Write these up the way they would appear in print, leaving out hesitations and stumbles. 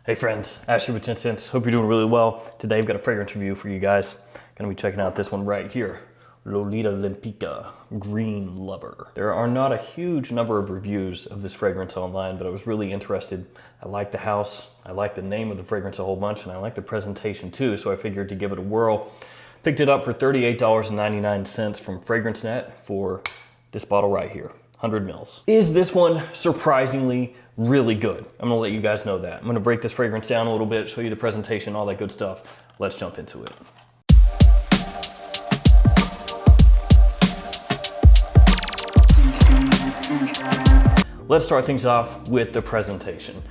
Hey friends, Ashley with Gents. Hope you're doing really well. Today I've got a fragrance review for you guys. Gonna be checking out this one right here. Lempicka Green Lover. There are not a huge number of reviews of this fragrance online, but I was really interested. I like the house, I like the name of the fragrance a whole bunch, and I like the presentation too, so I figured to give it a whirl. Picked it up for $38.99 from FragranceNet for this bottle right here. 100 mils. Is this one surprisingly really good? I'm gonna let you guys know that. I'm gonna break this fragrance down a little bit, show you the presentation, all that good stuff. Let's jump into it. Let's start things off with the presentation.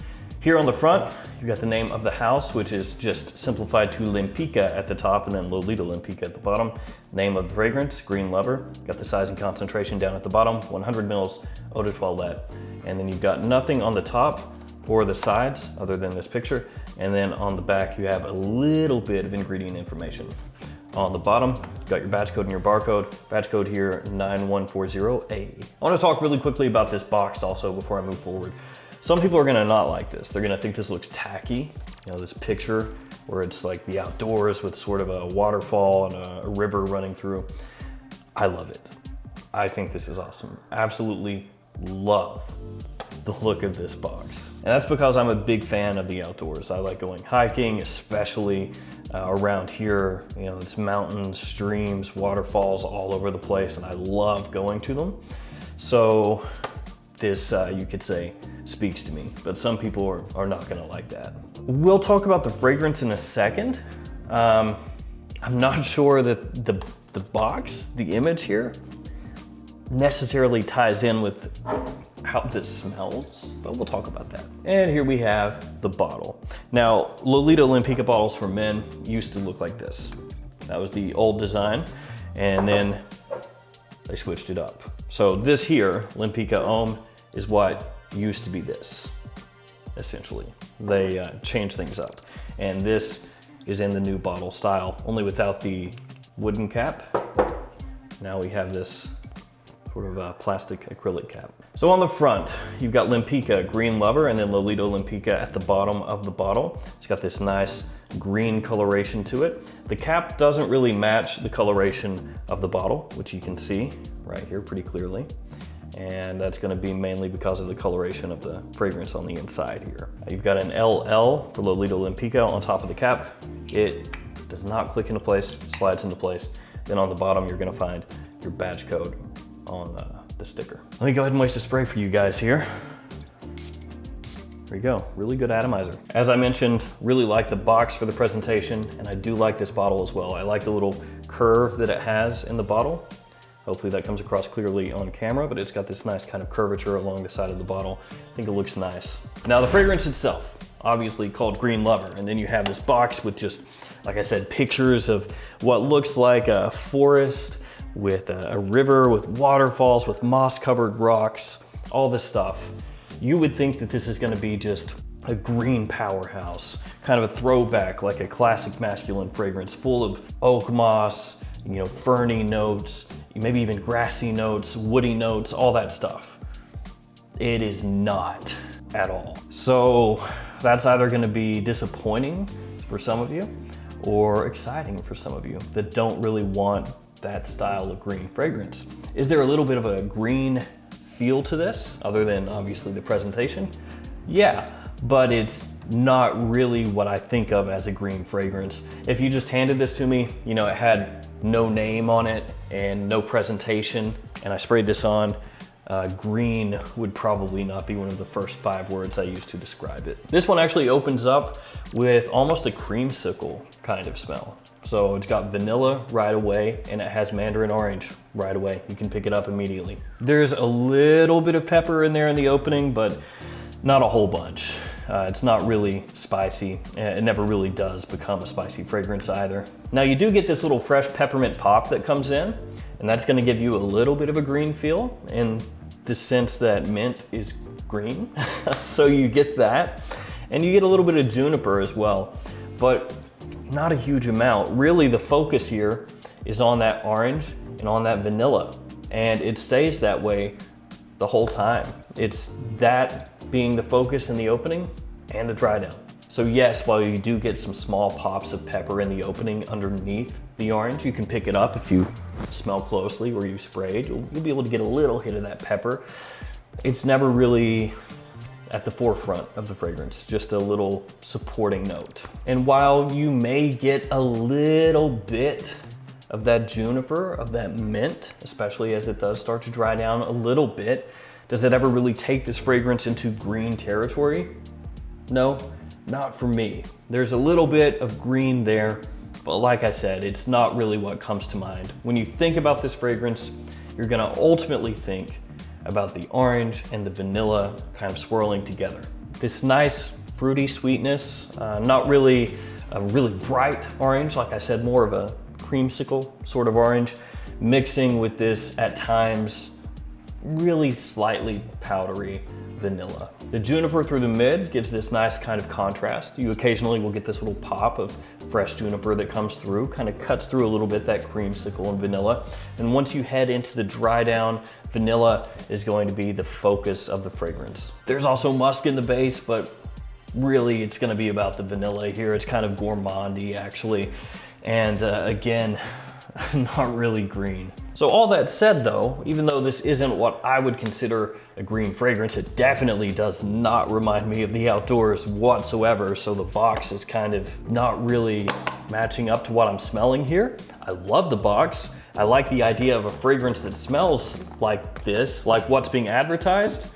Here on the front, you got the name of the house, which is just simplified to Lempicka at the top and then Lolita Lempicka at the bottom. Name of the fragrance, Green Lover. Got the size and concentration down at the bottom, 100 mils, eau de toilette. And then you've got nothing on the top or the sides other than this picture. And then on the back, you have a little bit of ingredient information. On the bottom, you've got your batch code and your barcode. Batch code here, 9140A. I wanna talk really quickly about this box also before I move forward. Some people are gonna not like this. They're gonna think this looks tacky. You know, this picture where it's like the outdoors with sort of a waterfall and a river running through. I love it. I think this is awesome. Absolutely love the look of this box. And that's because I'm a big fan of the outdoors. I like going hiking, especially around here. You know, it's mountains, streams, waterfalls all over the place, and I love going to them. So this, you could say, speaks to me, but some people are not gonna like that. We'll talk about the fragrance in a second. I'm not sure that the box, the image here, necessarily ties in with how this smells, but we'll talk about that. And here we have the bottle. Now, Lolita Lempicka bottles for men used to look like this. That was the old design, and then they switched it up. So this here, Lempicka Homme, is what used to be this, essentially. They changed things up. And this is in the new bottle style, only without the wooden cap. Now we have this sort of a plastic acrylic cap. So on the front, you've got Lempicka Green Lover and then Lolita Lempicka at the bottom of the bottle. It's got this nice green coloration to it. The cap doesn't really match the coloration of the bottle, which you can see right here pretty clearly. And that's gonna be mainly because of the coloration of the fragrance on the inside here. You've got an LL for Lolita Lempicka on top of the cap. It does not click into place, slides into place. Then on the bottom, you're gonna find your badge code on the sticker. Let me go ahead and waste a spray for you guys here. There you go, really good atomizer. As I mentioned, really like the box for the presentation, and I do like this bottle as well. I like the little curve that it has in the bottle. Hopefully that comes across clearly on camera, but it's got this nice kind of curvature along the side of the bottle. I think it looks nice. Now the fragrance itself, obviously called Green Lover, and then you have this box with just, like I said, pictures of what looks like a forest with a river, with waterfalls, with moss-covered rocks, all this stuff. You would think that this is gonna be just a green powerhouse, kind of a throwback, like a classic masculine fragrance full of oak moss, you know, ferny notes, maybe even grassy notes, woody notes, all that stuff. It is not at all. So that's either gonna be disappointing for some of you or exciting for some of you that don't really want that style of green fragrance. Is there a little bit of a green feel to this, other than obviously the presentation? Yeah, but it's not really what I think of as a green fragrance. If you just handed this to me, you know, it had no name on it and no presentation, and I sprayed this on, green would probably not be one of the first 5 words I use to describe it. This one actually opens up with almost a creamsicle kind of smell. So it's got vanilla right away, and it has mandarin orange right away. You can pick it up immediately. There's a little bit of pepper in there in the opening, but not a whole bunch. It's not really spicy. It never really does become a spicy fragrance either. Now you do get this little fresh peppermint pop that comes in, and that's gonna give you a little bit of a green feel in the sense that mint is green. So you get that, and you get a little bit of juniper as well, but not a huge amount. Really the focus here is on that orange and on that vanilla, and it stays that way the whole time. It's that being the focus in the opening and the dry down. So yes, while you do get some small pops of pepper in the opening underneath the orange, you can pick it up if you smell closely or you sprayed. You'll be able to get a little hit of that pepper. It's never really at the forefront of the fragrance, just a little supporting note. And while you may get a little bit of that juniper, of that mint, especially as it does start to dry down a little bit, does it ever really take this fragrance into green territory? No, not for me. There's a little bit of green there, but like I said, it's not really what comes to mind. When you think about this fragrance, you're gonna ultimately think about the orange and the vanilla kind of swirling together. This nice fruity sweetness, not really a really bright orange, like I said, more of a creamsicle sort of orange, mixing with this at times really slightly powdery vanilla. The juniper through the mid gives this nice kind of contrast. You occasionally will get this little pop of fresh juniper that comes through, kind of cuts through a little bit that creamsicle and vanilla. And once you head into the dry down, vanilla is going to be the focus of the fragrance. There's also musk in the base, but really it's gonna be about the vanilla here. It's kind of gourmandy actually. And again, not really green. So all that said though, even though this isn't what I would consider a green fragrance, it definitely does not remind me of the outdoors whatsoever. So the box is kind of not really matching up to what I'm smelling here. I love the box. I like the idea of a fragrance that smells like this, like what's being advertised.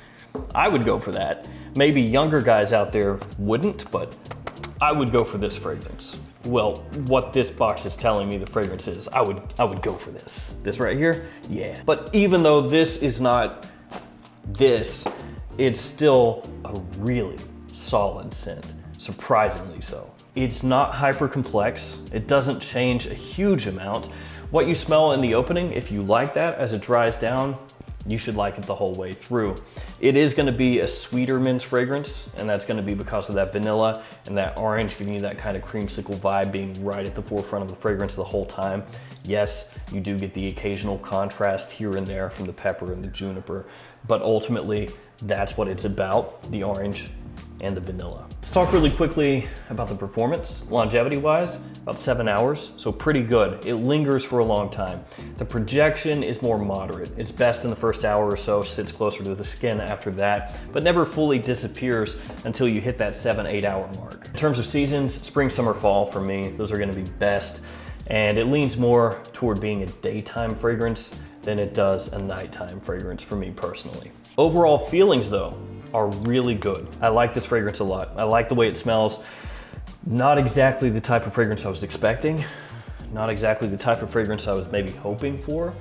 I would go for that. Maybe younger guys out there wouldn't, but I would go for this fragrance. Well, what this box is telling me the fragrance is, I would go for this. This right here, yeah. But even though this is not this, it's still a really solid scent, surprisingly so. It's not hyper complex. It doesn't change a huge amount. What you smell in the opening, if you like that as it dries down, you should like it the whole way through. It is gonna be a sweeter mint fragrance, and that's gonna be because of that vanilla and that orange giving you that kind of creamsicle vibe being right at the forefront of the fragrance the whole time. Yes, you do get the occasional contrast here and there from the pepper and the juniper, but ultimately that's what it's about, the orange and the vanilla. Let's talk really quickly about the performance. Longevity-wise, about 7 hours, so pretty good. It lingers for a long time. The projection is more moderate. It's best in the first hour or so, sits closer to the skin after that, but never fully disappears until you hit that 7-8 hour mark. In terms of seasons, spring, summer, fall for me, those are gonna be best, and it leans more toward being a daytime fragrance than it does a nighttime fragrance for me personally. Overall feelings though, are really good. I like this fragrance a lot. I like the way it smells. Not exactly the type of fragrance I was expecting. Not exactly the type of fragrance I was maybe hoping for,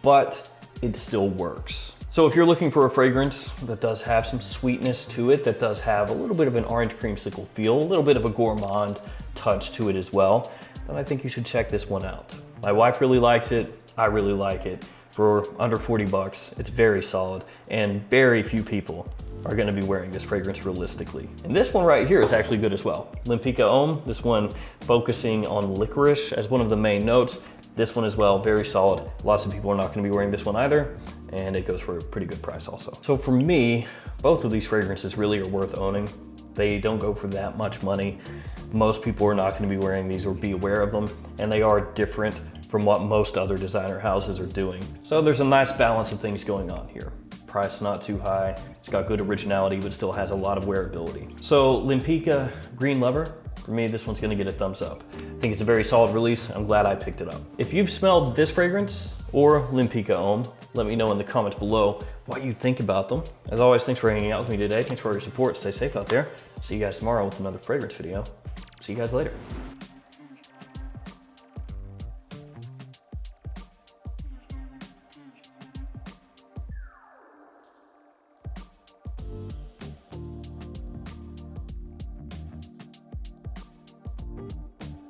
but it still works. So if you're looking for a fragrance that does have some sweetness to it, that does have a little bit of an orange creamsicle feel, a little bit of a gourmand touch to it as well, then I think you should check this one out. My wife really likes it. I really like it. For under 40 bucks, it's very solid, and very few people are gonna be wearing this fragrance realistically. And this one right here is actually good as well. Lempicka Homme, this one focusing on licorice as one of the main notes. This one as well, very solid. Lots of people are not gonna be wearing this one either, and it goes for a pretty good price also. So for me, both of these fragrances really are worth owning. They don't go for that much money. Most people are not gonna be wearing these or be aware of them, and they are different from what most other designer houses are doing. So there's a nice balance of things going on here. Price not too high, it's got good originality, but still has a lot of wearability. So Lempicka Green Lover, for me, this one's gonna get a thumbs up. I think it's a very solid release. I'm glad I picked it up. If you've smelled this fragrance or Lempicka Homme, let me know in the comments below what you think about them. As always, thanks for hanging out with me today. Thanks for all your support. Stay safe out there. See you guys tomorrow with another fragrance video. See you guys later.